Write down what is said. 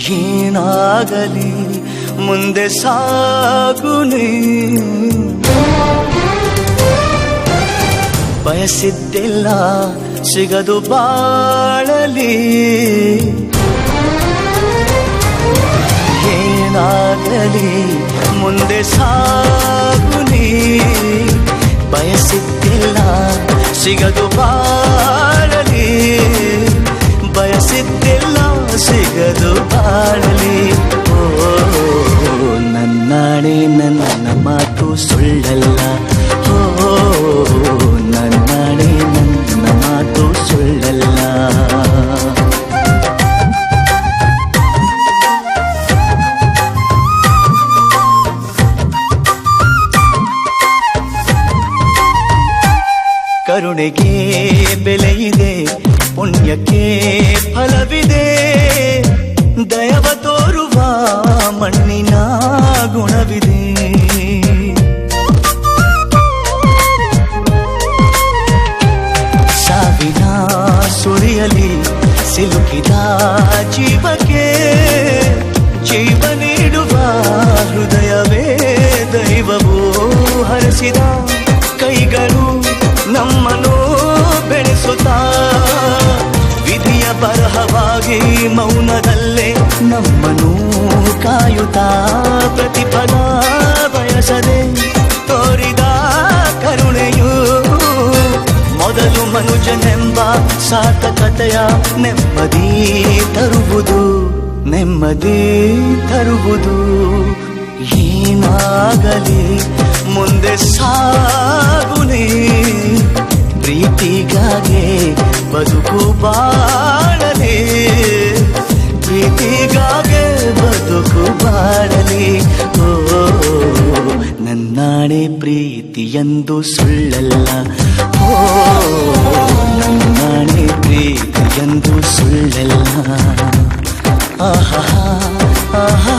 ಏನಾಗಲಿ ಮುಂದೆ ಸಾಗುನಿ, ಬಯಸಿದ್ದೆಲ್ಲ ಸಿಗದು ಬಾಳಲಿ. ಏನಾಗಲಿ ಮುಂದೆ ಸಾಗುನಿ, ಬಯಸಿದ್ದೆಲ್ಲ ಸಿಗದು ಬಾಳಲಿ. ಬಯಸಿದ್ದೆಲ್ಲ ಸಿಗದು ಬಾಳಲಿ. ಓ ನನ್ನಾಣೆ ನನ್ನ ಮಾತು ಸುಳ್ಳಲ್ಲ. ಓ ನನ್ನಾಣೆ ನನ್ನ ಮಾತು ಸುಳ್ಳಲ್ಲ. ಕರುಣೆಗೆ ಬೆಲೆಯಿದೆ, ಪುಣ್ಯಕ್ಕೆ ಫಲವಿದೆ. ದಯವ ತೋರುವ ಮಣ್ಣಿನ ಗುಣವಿದೆ. ಸಾವಿನ ಸುರಿಯಲಿ ಸಿಲುಕಿದ ಜೀವಕ್ಕೆ ಜೀವ ನೀಡುವ ಹೃದಯವೇ ದೈವವೂ ಹರಸಿದ ಕೈಗಳು ನಮ್ಮನ್ನು ಬೆಳೆಸುತ್ತಾ. ವಿಧಿಯ ಬರಹವಾಗಿ ಮೌನದಲ್ಲೇ ನಮ್ಮನ್ನು ಕಾಯುತ್ತಾ. ಪ್ರತಿಫಲ ಬಯಸದೆ ತೋರಿದ ಕರುಣೆಯು ಮೊದಲು ಮನುಜನೆಂಬ ಸಾರ್ಥಕತೆಯ ನೆಮ್ಮದಿ ತರುವುದು, ನೆಮ್ಮದಿ ತರುವುದು. ಏನಾಗಲಿ ಮುಂದೆ ಸಾಗುನಿ, ಪ್ರೀತಿಗಾಗಿ ಬದುಕು ಬಾಳಲಿ. ಪ್ರೀತಿಗಾಗಿ ಬದುಕು ಬಾಳಲಿ. ಓ ನನ್ನಾಣೆ ಪ್ರೀತಿಯೆಂದು ಸುಳ್ಳಲ್ಲ. ಓ ನನ್ನಾಣೆ ಪ್ರೀತಿಯೆಂದು ಸುಳ್ಳಲ್ಲ. ಆಹಾ ಆಹಾ